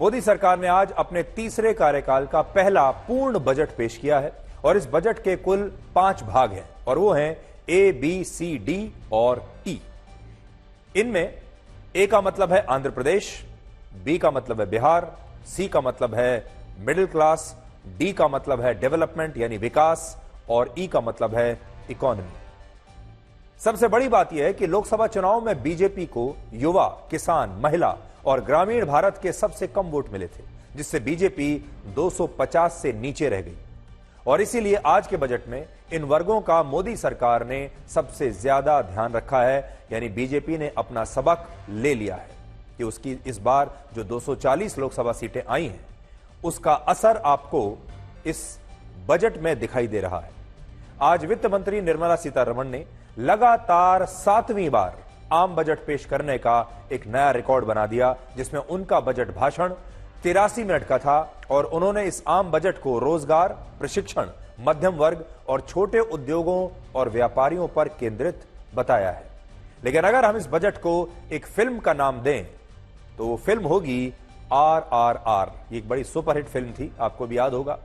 मोदी सरकार ने आज अपने तीसरे कार्यकाल का पहला पूर्ण बजट पेश किया है और इस बजट के कुल 5 भाग हैं और वो हैं ए, बी, सी, डी और ई। इनमें ए का मतलब है आंध्र प्रदेश, बी का मतलब है बिहार, सी का मतलब है मिडिल क्लास, डी का मतलब है डेवलपमेंट यानी विकास और ई का मतलब है इकोनॉमी। सबसे बड़ी बात यह है कि लोकसभा चुनाव में बीजेपी को युवा, किसान, महिला और ग्रामीण भारत के सबसे कम वोट मिले थे, जिससे बीजेपी 250 से नीचे रह गई और इसीलिए आज के बजट में इन वर्गों का मोदी सरकार ने सबसे ज्यादा ध्यान रखा है। यानी बीजेपी ने अपना सबक ले लिया है कि उसकी इस बार जो 240 लोकसभा सीटें आई हैं उसका असर आपको इस बजट में दिखाई दे रहा है। आज वित्त मंत्री निर्मला सीतारमण ने लगातार 7वीं बार आम बजट पेश करने का एक नया रिकॉर्ड बना दिया, जिसमें उनका बजट भाषण 83 मिनट का था और उन्होंने इस आम बजट को रोजगार, प्रशिक्षण, मध्यम वर्ग और छोटे उद्योगों और व्यापारियों पर केंद्रित बताया है। लेकिन अगर हम इस बजट को एक फिल्म का नाम दें तो वो फिल्म होगी RRR। ये एक बड़ी सुपरहिट फिल्म थी, आपको भी याद होगा।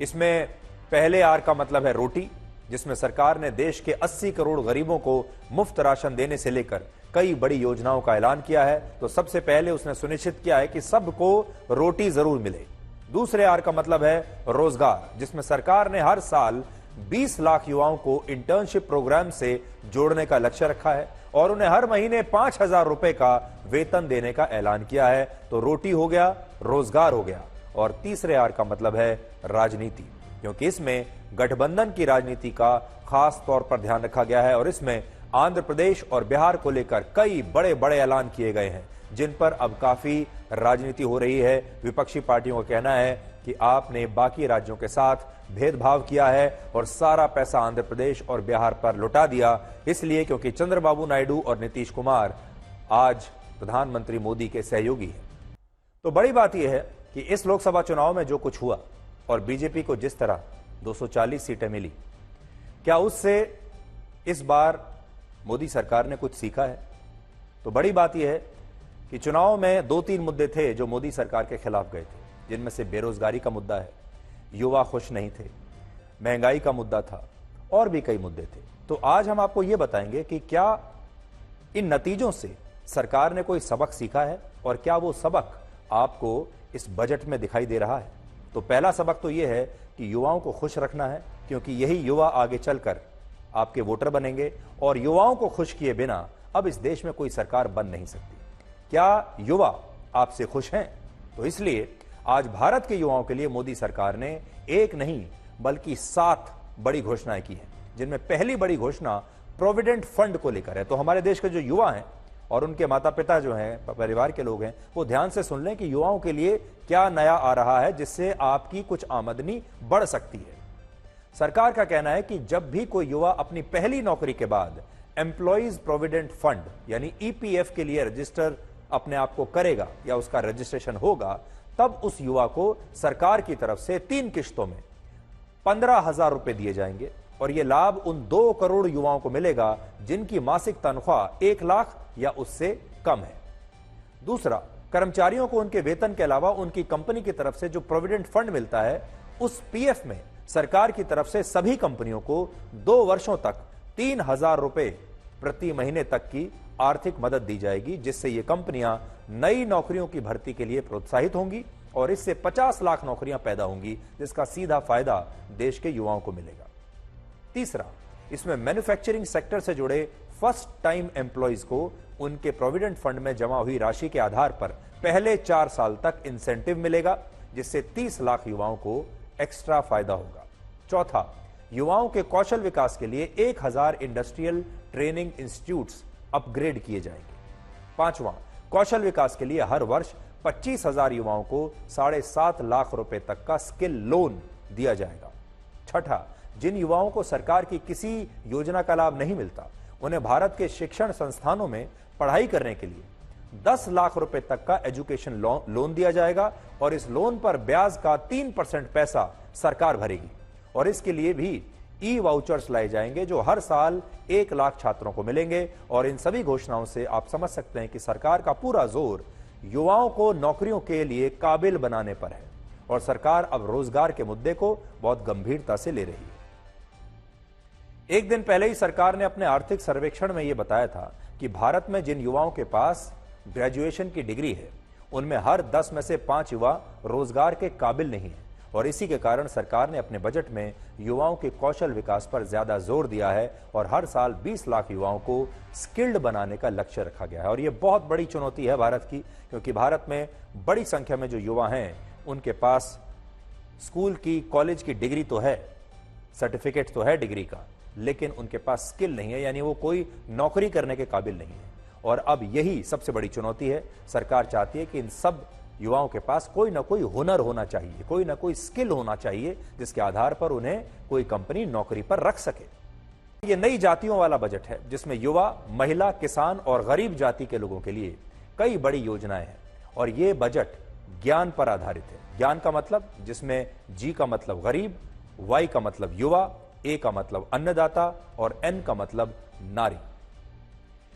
इसमें पहले आर का मतलब है रोटी, जिसमें सरकार ने देश के 80 करोड़ गरीबों को मुफ्त राशन देने से लेकर कई बड़ी योजनाओं का ऐलान किया है। तो सबसे पहले उसने सुनिश्चित किया है कि सबको रोटी जरूर मिले। दूसरे आर का मतलब है रोजगार, जिसमें सरकार ने हर साल 20 लाख युवाओं को इंटर्नशिप प्रोग्राम से जोड़ने का लक्ष्य रखा है और उन्हें हर महीने 5,000 रुपए का वेतन देने का ऐलान किया है। तो रोटी हो गया, रोजगार हो गया और तीसरे आर का मतलब है राजनीति, क्योंकि इसमें गठबंधन की राजनीति का खास तौर पर ध्यान रखा गया है और इसमें आंध्र प्रदेश और बिहार को लेकर कई बड़े बड़े ऐलान किए गए हैं, जिन पर अब काफी राजनीति हो रही है। विपक्षी पार्टियों का कहना है कि आपने बाकी राज्यों के साथ भेदभाव किया है और सारा पैसा आंध्र प्रदेश और बिहार पर लुटा दिया, इसलिए क्योंकि चंद्रबाबू नायडू और नीतीश कुमार आज प्रधानमंत्री मोदी के सहयोगी हैं। तो बड़ी बात यह है कि इस लोकसभा चुनाव में जो कुछ हुआ और बीजेपी को जिस तरह 240 सीटें मिली, क्या उससे इस बार मोदी सरकार ने कुछ सीखा है? तो बड़ी बात यह है कि चुनाव में 2-3 मुद्दे थे जो मोदी सरकार के खिलाफ गए थे, जिनमें से बेरोजगारी का मुद्दा है, युवा खुश नहीं थे, महंगाई का मुद्दा था और भी कई मुद्दे थे। तो आज हम आपको यह बताएंगे कि क्या इन नतीजों से सरकार ने कोई सबक सीखा है और क्या वो सबक आपको इस बजट में दिखाई दे रहा है। तो पहला सबक तो यह है कि युवाओं को खुश रखना है, क्योंकि यही युवा आगे चलकर आपके वोटर बनेंगे और युवाओं को खुश किए बिना अब इस देश में कोई सरकार बन नहीं सकती। क्या युवा आपसे खुश हैं? तो इसलिए आज भारत के युवाओं के लिए मोदी सरकार ने एक नहीं बल्कि 7 बड़ी घोषणाएं की हैं, जिनमें पहली बड़ी घोषणा प्रोविडेंट फंड को लेकर है। तो हमारे देश के जो युवा हैं और उनके माता पिता जो हैं, परिवार के लोग हैं, वो ध्यान से सुन लें कि युवाओं के लिए क्या नया आ रहा है जिससे आपकी कुछ आमदनी बढ़ सकती है। सरकार का कहना है कि जब भी कोई युवा अपनी पहली नौकरी के बाद एम्प्लॉइज प्रोविडेंट फंड यानी EPF के लिए रजिस्टर अपने आप को करेगा या उसका रजिस्ट्रेशन होगा, तब उस युवा को सरकार की तरफ से 3 किश्तों में 15,000 रुपए दिए जाएंगे और यह लाभ उन 2 करोड़ युवाओं को मिलेगा जिनकी मासिक तनख्वाह 1 लाख या उससे कम है। दूसरा, कर्मचारियों को उनके वेतन के अलावा उनकी कंपनी की तरफ से जो प्रोविडेंट फंड मिलता है, उस PF में सरकार की तरफ से सभी कंपनियों को 2 वर्षों तक 3,000 रुपए प्रति महीने तक की आर्थिक मदद दी जाएगी, जिससे ये कंपनियां नई नौकरियों की भर्ती के लिए प्रोत्साहित होंगी और इससे 50 लाख नौकरियां पैदा होंगी, जिसका सीधा फायदा देश के युवाओं को मिलेगा। तीसरा, इसमें मैन्युफैक्चरिंग सेक्टर से जुड़े फर्स्ट टाइम एम्प्लॉइज को उनके प्रोविडेंट फंड में जमा हुई राशि के आधार पर पहले 4 साल तक इंसेंटिव मिलेगा, जिससे 30 लाख युवाओं को एक्स्ट्रा फायदा होगा। चौथा, युवाओं के कौशल विकास के लिए 1000 इंडस्ट्रियल ट्रेनिंग इंस्टीट्यूट्स अपग्रेड किए जाएंगे। पांचवां, कौशल विकास के लिए हर वर्ष 25,000 युवाओं को 7.5 लाख रुपए तक का स्किल लोन दिया जाएगा। छठा, जिन युवाओं को सरकार की किसी योजना का लाभ नहीं मिलता, उन्हें भारत के शिक्षण संस्थानों में पढ़ाई करने के लिए 10 लाख रुपए तक का एजुकेशन लोन दिया जाएगा और इस लोन पर ब्याज का 3% पैसा सरकार भरेगी और इसके लिए भी ई-वाउचर्स लाए जाएंगे जो हर साल 1 लाख छात्रों को मिलेंगे। और इन सभी घोषणाओं से आप समझ सकते हैं कि सरकार का पूरा जोर युवाओं को नौकरियों के लिए काबिल बनाने पर है और सरकार अब रोजगार के मुद्दे को बहुत गंभीरता से ले रही है। एक दिन पहले ही सरकार ने अपने आर्थिक सर्वेक्षण में यह बताया था कि भारत में जिन युवाओं के पास ग्रेजुएशन की डिग्री है, उनमें हर 10 में से 5 युवा रोजगार के काबिल नहीं है और इसी के कारण सरकार ने अपने बजट में युवाओं के कौशल विकास पर ज्यादा जोर दिया है और हर साल 20 लाख युवाओं को स्किल्ड बनाने का लक्ष्य रखा गया है। और यह बहुत बड़ी चुनौती है भारत की, क्योंकि भारत में बड़ी संख्या में जो युवा हैं उनके पास स्कूल की, कॉलेज की डिग्री तो है, सर्टिफिकेट तो है डिग्री का, लेकिन उनके पास स्किल नहीं है, यानी वो कोई नौकरी करने के काबिल नहीं है। और अब यही सबसे बड़ी चुनौती है। सरकार चाहती है कि इन सब युवाओं के पास कोई ना कोई हुनर होना चाहिए, कोई ना कोई स्किल होना चाहिए, जिसके आधार पर उन्हें कोई कंपनी नौकरी पर रख सके। ये नई जातियों वाला बजट है, जिसमें युवा, महिला, किसान और गरीब जाति के लोगों के लिए कई बड़ी योजनाएं हैं। और ये बजट ज्ञान पर आधारित है। ज्ञान का मतलब, जिसमें जी का मतलब गरीब, वाई का मतलब युवा, ए का मतलब अन्नदाता और एन का मतलब नारी।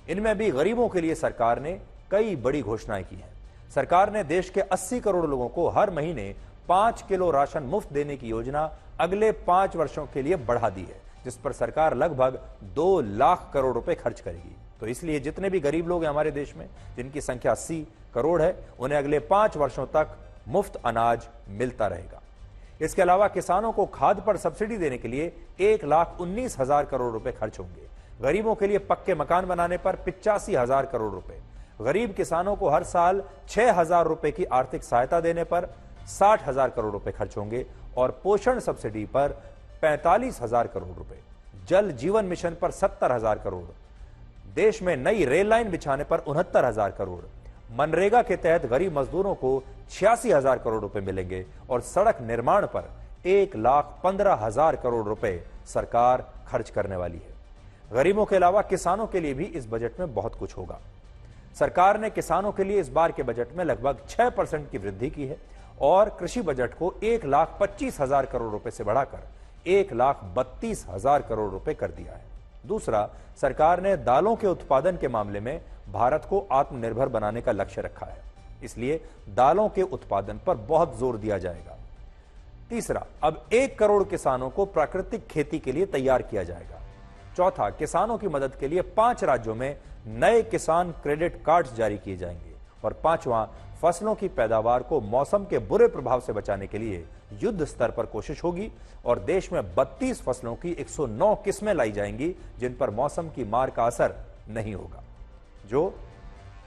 इनमें भी गरीबों के लिए सरकार ने कई बड़ी घोषणाएं की हैं। सरकार ने देश के 80 करोड़ लोगों को हर महीने 5 किलो राशन मुफ्त देने की योजना अगले 5 वर्षों के लिए बढ़ा दी है, जिस पर सरकार लगभग 2 लाख करोड़ रुपए खर्च करेगी। तो इसलिए जितने भी गरीब लोग हैं हमारे देश में, जिनकी संख्या 80 करोड़ है, उन्हें अगले 5 वर्षों तक मुफ्त अनाज मिलता रहेगा। इसके अलावा किसानों को खाद पर सब्सिडी देने के लिए 1,19,000 करोड़ रुपए खर्च होंगे। गरीबों के लिए पक्के मकान बनाने पर 85,000 करोड़ रुपए, गरीब किसानों को हर साल 6,000 रुपए की आर्थिक सहायता देने पर 60,000 करोड़ रुपए खर्च होंगे और पोषण सब्सिडी पर 45,000 करोड़ रुपए, जल जीवन मिशन पर 70,000 करोड़, देश में नई रेल लाइन बिछाने पर 69,000 करोड़, मनरेगा के तहत गरीब मजदूरों को 86,000 करोड़ रुपए मिलेंगे और सड़क निर्माण पर 1,15,000 करोड़ रुपए सरकार खर्च करने वाली है। गरीबों के अलावा किसानों के लिए भी इस बजट में बहुत कुछ होगा। सरकार ने किसानों के लिए इस बार के बजट में लगभग 6% की वृद्धि की है और कृषि बजट को 1,25,000 करोड़ रुपए से बढ़ाकर 1,32,000 करोड़ रुपए कर दिया है। दूसरा, सरकार ने दालों के उत्पादन के मामले में भारत को आत्मनिर्भर बनाने का लक्ष्य रखा है, इसलिए दालों के उत्पादन पर बहुत जोर दिया जाएगा। तीसरा, अब 1 करोड़ किसानों को प्राकृतिक खेती के लिए तैयार किया जाएगा। चौथा, किसानों की मदद के लिए 5 राज्यों में नए किसान क्रेडिट कार्ड्स जारी किए जाएंगे। और पांचवां, फसलों की पैदावार को मौसम के बुरे प्रभाव से बचाने के लिए युद्ध स्तर पर कोशिश होगी और देश में 32 फसलों की 109 किस्में लाई जाएंगी, जिन पर मौसम की मार का असर नहीं होगा, जो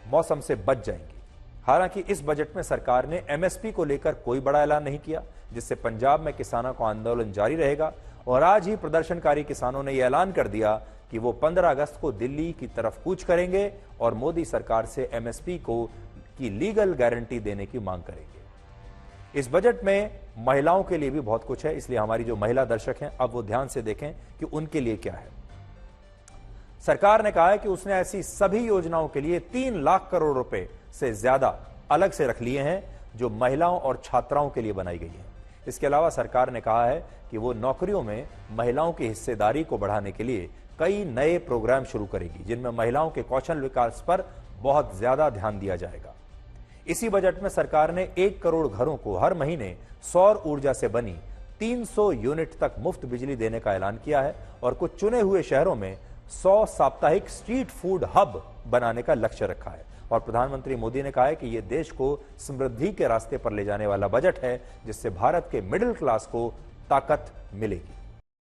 मौसम से बच जाएंगी। हालांकि इस बजट में सरकार ने एमएसपी को लेकर कोई बड़ा ऐलान नहीं किया, जिससे पंजाब में किसानों का आंदोलन जारी रहेगा। और आज ही प्रदर्शनकारी किसानों ने यह ऐलान कर दिया कि वो 15 अगस्त को दिल्ली की तरफ कूच करेंगे और मोदी सरकार से एमएसपी की लीगल गारंटी देने की मांग करेंगे। इस बजट में महिलाओं के लिए भी बहुत कुछ है, इसलिए हमारी जो महिला दर्शक हैं अब वो ध्यान से देखें कि उनके लिए क्या है। सरकार ने कहा है कि उसने ऐसी सभी योजनाओं के लिए 3 लाख करोड़ रुपए से ज्यादा अलग से रख लिए हैं, जो महिलाओं और छात्राओं के लिए बनाई गई है। इसके अलावा सरकार ने कहा है कि वो नौकरियों में महिलाओं की हिस्सेदारी को बढ़ाने के लिए कई नए प्रोग्राम शुरू करेगी, जिनमें महिलाओं के कौशल विकास पर बहुत ज्यादा ध्यान दिया जाएगा। इसी बजट में सरकार ने 1 करोड़ घरों को हर महीने सौर ऊर्जा से बनी 300 यूनिट तक मुफ्त बिजली देने का ऐलान किया है और कुछ चुने हुए शहरों में 100 साप्ताहिक स्ट्रीट फूड हब बनाने का लक्ष्य रखा है। और प्रधानमंत्री मोदी ने कहा है कि यह देश को समृद्धि के रास्ते पर ले जाने वाला बजट है, जिससे भारत के मिडिल क्लास को ताकत मिलेगी।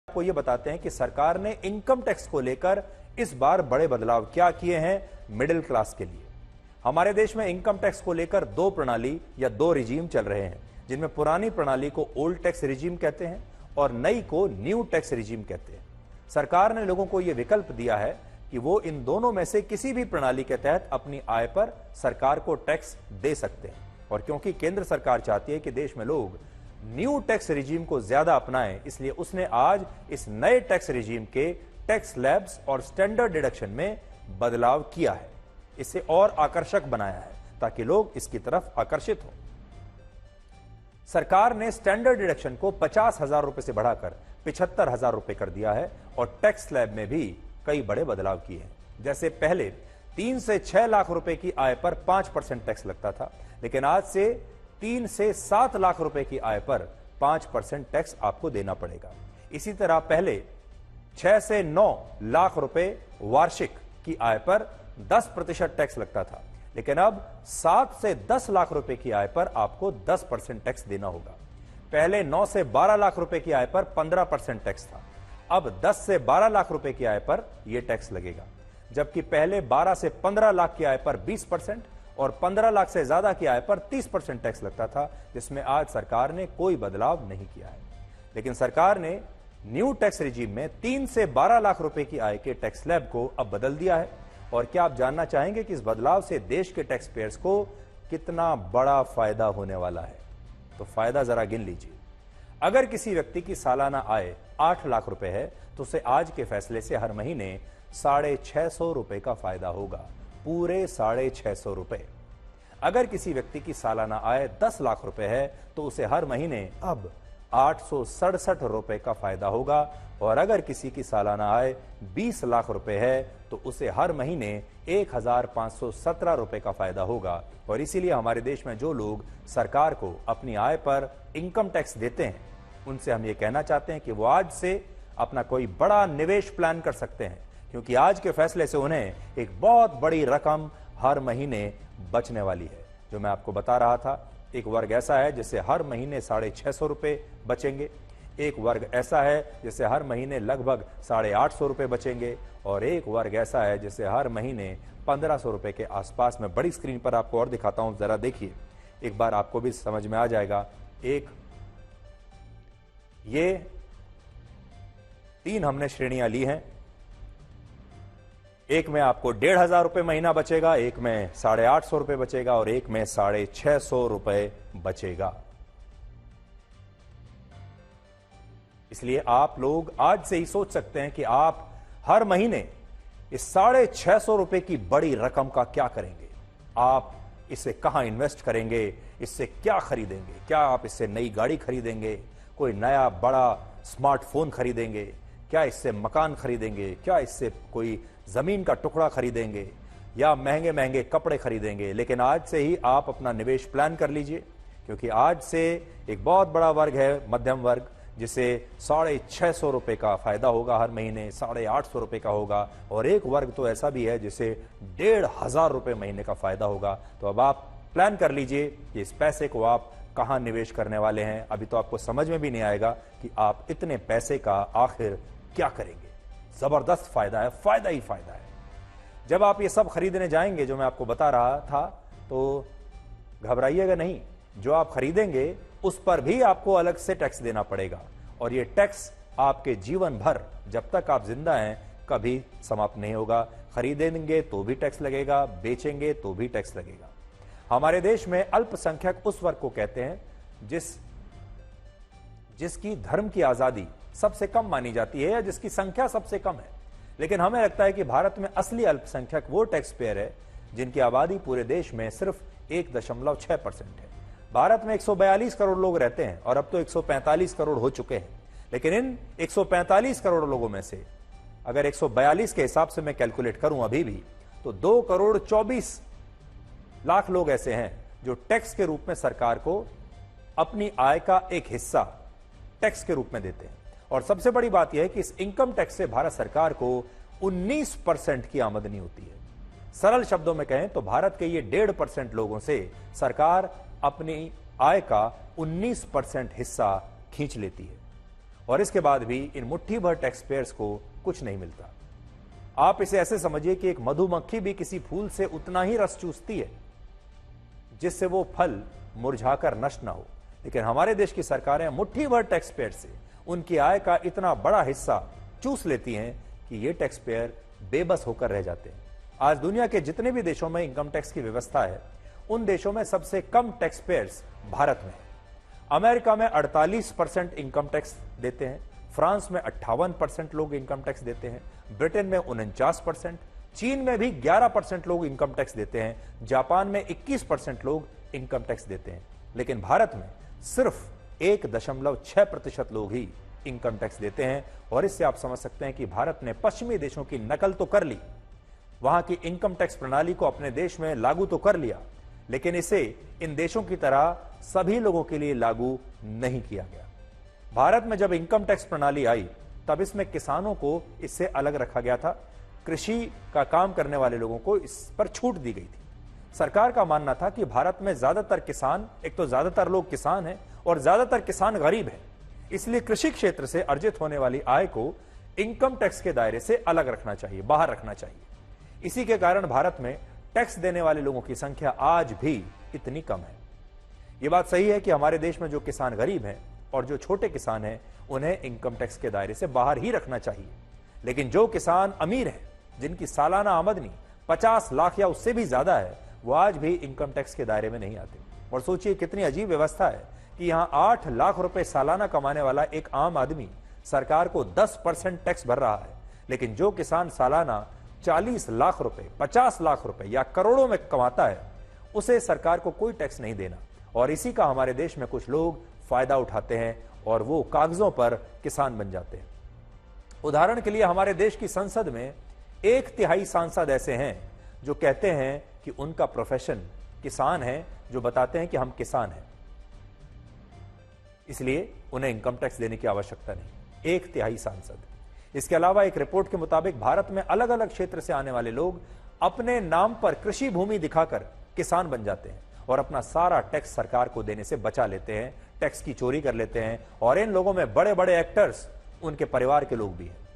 आपको यह बताते हैं कि सरकार ने इनकम टैक्स को लेकर इस बार बड़े बदलाव क्या किए हैं मिडिल क्लास के लिए। हमारे देश में इनकम टैक्स को लेकर 2 प्रणाली या 2 रिजीम चल रहे हैं, जिनमें पुरानी प्रणाली को ओल्ड टैक्स रिजीम कहते हैं और नई को न्यू टैक्स रिजीम कहते हैं। सरकार ने लोगों को यह विकल्प दिया है कि वो इन दोनों में से किसी भी प्रणाली के तहत अपनी आय पर सरकार को टैक्स दे सकते हैं। और क्योंकि केंद्र सरकार चाहती है कि देश में लोग न्यू टैक्स रिजीम को ज्यादा अपनाएं, इसलिए उसने आज इस नए टैक्स रिजीम के टैक्स स्लैब्स और स्टैंडर्ड डिडक्शन में बदलाव किया है। इसे और आकर्षक बनाया है ताकि लोग इसकी तरफ आकर्षित हों। सरकार ने स्टैंडर्ड डिडक्शन को 50,000 रुपए से बढ़ाकर 75,000 रुपए कर दिया है और टैक्स स्लैब में भी कई बड़े बदलाव किए हैं। जैसे पहले 3 से 6 लाख रुपए की आय पर 5% टैक्स लगता था, लेकिन आज से 3 से 7 लाख रुपए की आय पर 5% टैक्स आपको देना पड़ेगा। इसी तरह पहले 6 से 9 लाख रुपए वार्षिक की आय पर 10% टैक्स लगता था, लेकिन अब 7 से 10 लाख रुपए की आय पर आपको 10% टैक्स देना होगा। पहले 9 से 12 लाख रुपए की आय पर 15% टैक्स था, अब 10 से 12 लाख रुपए की आय पर यह टैक्स लगेगा। जबकि पहले 12 से 15 लाख की आय पर 20% और 15 लाख से ज्यादा की आय पर 30% टैक्स लगता था, जिसमें आज सरकार ने कोई बदलाव नहीं किया है। लेकिन सरकार ने न्यू टैक्स रिजीम में 3 से 12 लाख रुपए की आय के टैक्स स्लैब को अब बदल दिया है। और क्या आप जानना चाहेंगे कि इस बदलाव से देश के टैक्स पेयर्स को कितना बड़ा फायदा होने वाला है? तो फायदा जरा गिन लीजिए। अगर किसी व्यक्ति की सालाना आय 8 लाख रुपए है तो उसे आज के फैसले से हर महीने 650 रुपए का फायदा होगा, पूरे 650 रुपए। अगर किसी व्यक्ति की सालाना आय 10 लाख रुपए है तो उसे हर महीने अब 867 रुपए का फायदा होगा, और अगर किसी की सालाना आय 20 लाख रुपए है तो उसे हर महीने 1517 रुपए का फायदा होगा। और इसीलिए हमारे देश में जो लोग सरकार को अपनी आय पर इनकम टैक्स देते हैं, उनसे हम ये कहना चाहते हैं कि वो आज से अपना कोई बड़ा निवेश प्लान कर सकते हैं, क्योंकि आज के फैसले से उन्हें एक बहुत बड़ी रकम हर महीने बचने वाली है। जो मैं आपको बता रहा था, एक वर्ग ऐसा है जिससे हर महीने 650 रुपए बचेंगे, एक वर्ग ऐसा है जिससे हर महीने लगभग 850 रुपए बचेंगे, और एक वर्ग ऐसा है जिससे हर महीने 1500 रुपए के आसपास। मैं बड़ी स्क्रीन पर आपको और दिखाता हूं, जरा देखिए, एक बार आपको भी समझ में आ जाएगा। ये 3 हमने श्रेणियां ली हैं। एक में आपको 1500 रुपए महीना बचेगा, एक में 850 रुपए बचेगा, और एक में 650 रुपए बचेगा। इसलिए आप लोग आज से ही सोच सकते हैं कि आप हर महीने इस 650 रुपए की बड़ी रकम का क्या करेंगे। आप इसे कहां इन्वेस्ट करेंगे, इससे क्या खरीदेंगे? क्या आप इससे नई गाड़ी खरीदेंगे, कोई नया बड़ा स्मार्टफोन खरीदेंगे, क्या इससे मकान खरीदेंगे, क्या इससे कोई जमीन का टुकड़ा खरीदेंगे, या महंगे महंगे कपड़े खरीदेंगे? लेकिन आज से ही आप अपना निवेश प्लान कर लीजिए, क्योंकि आज से एक बहुत बड़ा वर्ग है, मध्यम वर्ग, जिसे 650 रुपए का फायदा होगा हर महीने, 850 रुपए का होगा, और एक वर्ग तो ऐसा भी है जिसे 1500 रुपए महीने का फायदा होगा। तो अब आप प्लान कर लीजिए कि इस पैसे को आप कहां निवेश करने वाले हैं। अभी तो आपको समझ में भी नहीं आएगा कि आप इतने पैसे का आखिर क्या करेंगे। जबरदस्त फायदा है, फायदा ही फायदा है। जब आप ये सब खरीदने जाएंगे जो मैं आपको बता रहा था, तो घबराइएगा नहीं, जो आप खरीदेंगे उस पर भी आपको अलग से टैक्स देना पड़ेगा, और ये टैक्स आपके जीवन भर, जब तक आप जिंदा हैं, कभी समाप्त नहीं होगा। खरीदेंगे तो भी टैक्स लगेगा, बेचेंगे तो भी टैक्स लगेगा। हमारे देश में अल्पसंख्यक उस वर्ग को कहते हैं जिसकी धर्म की आजादी सबसे कम मानी जाती है, या जिसकी संख्या सबसे कम है। लेकिन हमें लगता है कि भारत में असली अल्पसंख्यक वो टैक्स पेयर है जिनकी आबादी पूरे देश में सिर्फ 1.6% है। भारत में 142 करोड़ लोग रहते हैं, और अब तो 145 करोड़ हो चुके हैं। लेकिन इन 145 करोड़ लोगों में से अगर 142 के हिसाब से मैं कैलकुलेट करूं अभी भी, तो 2 करोड़ 24 लाख लोग ऐसे हैं जो टैक्स के रूप में सरकार को अपनी आय का एक हिस्सा टैक्स के रूप में देते हैं। और सबसे बड़ी बात यह है कि इस इनकम टैक्स से भारत सरकार को 19% की आमदनी होती है। सरल शब्दों में कहें तो भारत के ये 1.5% लोगों से सरकार अपनी आय का 19% हिस्सा खींच लेती है, और इसके बाद भी इन मुट्ठी भर टैक्स पेयर्स को कुछ नहीं मिलता। आप इसे ऐसे समझिए कि एक मधुमक्खी भी किसी फूल से उतना ही रस चूसती है जिससे वो फल मुरझाकर नष्ट ना हो। लेकिन हमारे देश की सरकारें मुट्ठी भर टैक्स पेयर से उनकी आय का इतना बड़ा हिस्सा चूस लेती हैं कि ये टैक्स पेयर बेबस होकर रह जाते हैं। आज दुनिया के जितने भी देशों में इनकम टैक्स की व्यवस्था है, उन देशों में सबसे कम टैक्स पेयर्स भारत में है। अमेरिका में 48% इनकम टैक्स देते हैं, फ्रांस में 58% लोग इनकम टैक्स देते हैं, ब्रिटेन में 49%, चीन में भी 11% लोग इनकम टैक्स देते हैं, जापान में 21% लोग इनकम टैक्स देते हैं। लेकिन भारत में सिर्फ 1.6% लोग ही इनकम टैक्स देते हैं। और इससे आप समझ सकते हैं कि भारत ने पश्चिमी देशों की नकल तो कर ली, वहां की इनकम टैक्स प्रणाली को अपने देश में लागू तो कर लिया, लेकिन इसे इन देशों की तरह सभी लोगों के लिए लागू नहीं किया गया। भारत में जब इनकम टैक्स प्रणाली आई तब इसमें किसानों को इससे अलग रखा गया था। कृषि का काम करने वाले लोगों को इस पर छूट दी गई थी। सरकार का मानना था कि भारत में ज्यादातर किसान, एक तो ज्यादातर लोग किसान हैं और ज्यादातर किसान गरीब हैं, इसलिए कृषि क्षेत्र से अर्जित होने वाली आय को इनकम टैक्स के दायरे से अलग रखना चाहिए, बाहर रखना चाहिए। इसी के कारण भारत में टैक्स देने वाले लोगों की संख्या आज भी इतनी कम है। यह बात सही है कि हमारे देश में जो किसान गरीब हैं और जो छोटे किसान हैं उन्हें इनकम टैक्स के दायरे से बाहर ही रखना चाहिए, लेकिन जो किसान अमीर हैं, जिनकी सालाना आमदनी 50 लाख या उससे भी ज्यादा है, वो आज भी इनकम टैक्स के दायरे में नहीं आते। और सोचिए कितनी अजीब व्यवस्था है कि यहां 8 लाख रुपए सालाना कमाने वाला एक आम आदमी सरकार को 10% टैक्स भर रहा है, लेकिन जो किसान सालाना 40 लाख रुपए, 50 लाख रुपए या करोड़ों में कमाता है, उसे सरकार को कोई टैक्स नहीं देना। और इसी का हमारे देश में कुछ लोग फायदा उठाते हैं और वो कागजों पर किसान बन जाते हैं। उदाहरण के लिए हमारे देश की संसद में 1/3 सांसद ऐसे हैं जो कहते हैं कि उनका प्रोफेशन किसान है, जो बताते हैं कि हम किसान हैं, इसलिए उन्हें इनकम टैक्स देने की आवश्यकता नहीं। 1/3 सांसद। इसके अलावा एक रिपोर्ट के मुताबिक भारत में अलग अलग क्षेत्र से आने वाले लोग अपने नाम पर कृषि भूमि दिखाकर किसान बन जाते हैं और अपना सारा टैक्स सरकार को देने से बचा लेते हैं, टैक्स की चोरी कर लेते हैं। और इन लोगों में बड़े बड़े एक्टर्स उनके परिवार के लोग भी हैं।